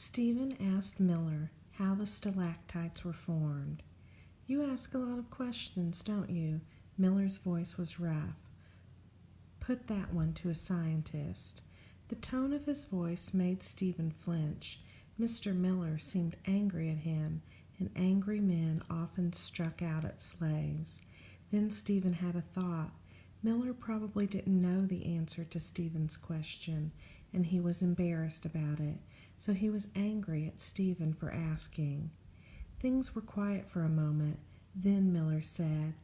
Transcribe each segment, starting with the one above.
Stephen asked Miller how the stalactites were formed. "You ask a lot of questions, don't you?" Miller's voice was rough. "Put that one to a scientist." The tone of his voice made Stephen flinch. Mr. Miller seemed angry at him, and angry men often struck out at slaves. Then Stephen had a thought. Miller probably didn't know the answer to Stephen's question, and he was embarrassed about it, so he was angry at Stephen for asking. Things were quiet for a moment. Then Miller said,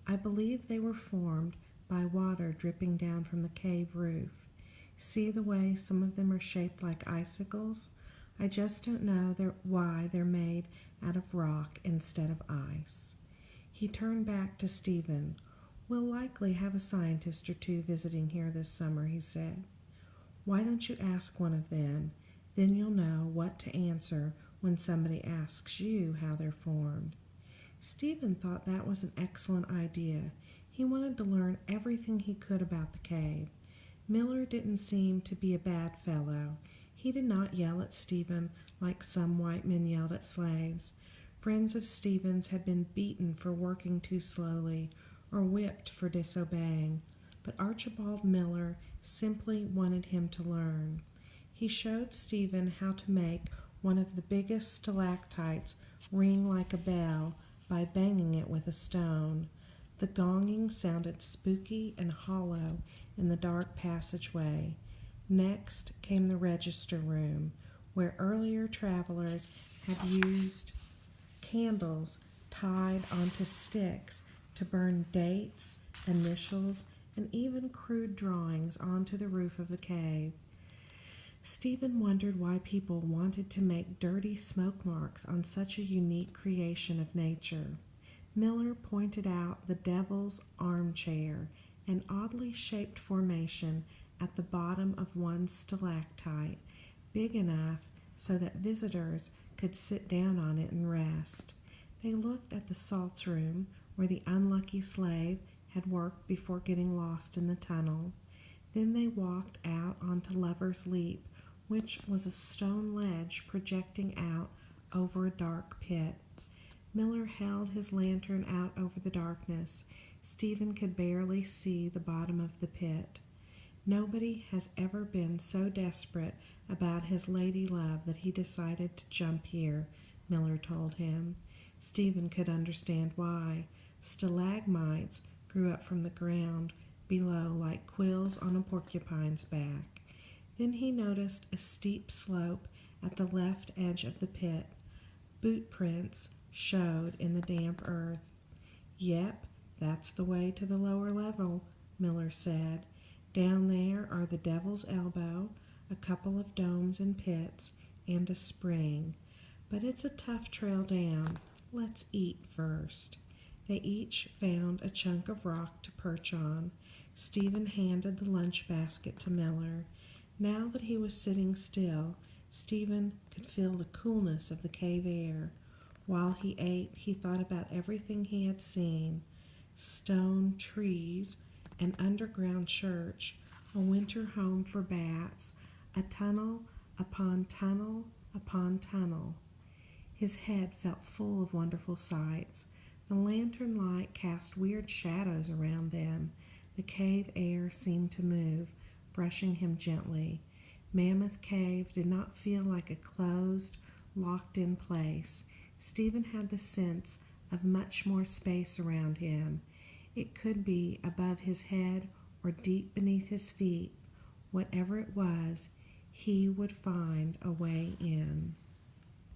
"I believe they were formed by water dripping down from the cave roof. See the way some of them are shaped like icicles? I just don't know why they're made out of rock instead of ice." He turned back to Stephen. "We'll likely have a scientist or two visiting here this summer," he said. "Why don't you ask one of them? Then you'll know what to answer when somebody asks you how they're formed." Stephen thought that was an excellent idea. He wanted to learn everything he could about the cave. Miller didn't seem to be a bad fellow. He did not yell at Stephen like some white men yelled at slaves. Friends of Stephen's had been beaten for working too slowly or whipped for disobeying, but Archibald Miller simply wanted him to learn. He showed Stephen how to make one of the biggest stalactites ring like a bell by banging it with a stone. The gonging sounded spooky and hollow in the dark passageway. Next came the register room, where earlier travelers had used candles tied onto sticks to burn dates, initials, and even crude drawings onto the roof of the cave. Stephen wondered why people wanted to make dirty smoke marks on such a unique creation of nature. Miller pointed out the Devil's Armchair, an oddly shaped formation at the bottom of one stalactite, big enough so that visitors could sit down on it and rest. They looked at the salts room, where the unlucky slave had worked before getting lost in the tunnel. Then they walked out onto Lover's Leap, which was a stone ledge projecting out over a dark pit. Miller held his lantern out over the darkness. Stephen could barely see the bottom of the pit. "Nobody has ever been so desperate about his lady love that he decided to jump here," Miller told him. Stephen could understand why. Stalagmites grew up from the ground below like quills on a porcupine's back. Then he noticed a steep slope at the left edge of the pit. Boot prints showed in the damp earth. "Yep, that's the way to the lower level," Miller said. "Down there are the Devil's Elbow, a couple of domes and pits, and a spring. But it's a tough trail down. Let's eat first." They each found a chunk of rock to perch on. Stephen handed the lunch basket to Miller. Now that he was sitting still, Stephen could feel the coolness of the cave air. While he ate, he thought about everything he had seen: stone trees, an underground church, a winter home for bats, a tunnel upon tunnel upon tunnel. His head felt full of wonderful sights. The lantern light cast weird shadows around them. The cave air seemed to move, brushing him gently. Mammoth Cave did not feel like a closed, locked-in place. Stephen had the sense of much more space around him. It could be above his head or deep beneath his feet. Whatever it was, he would find a way in.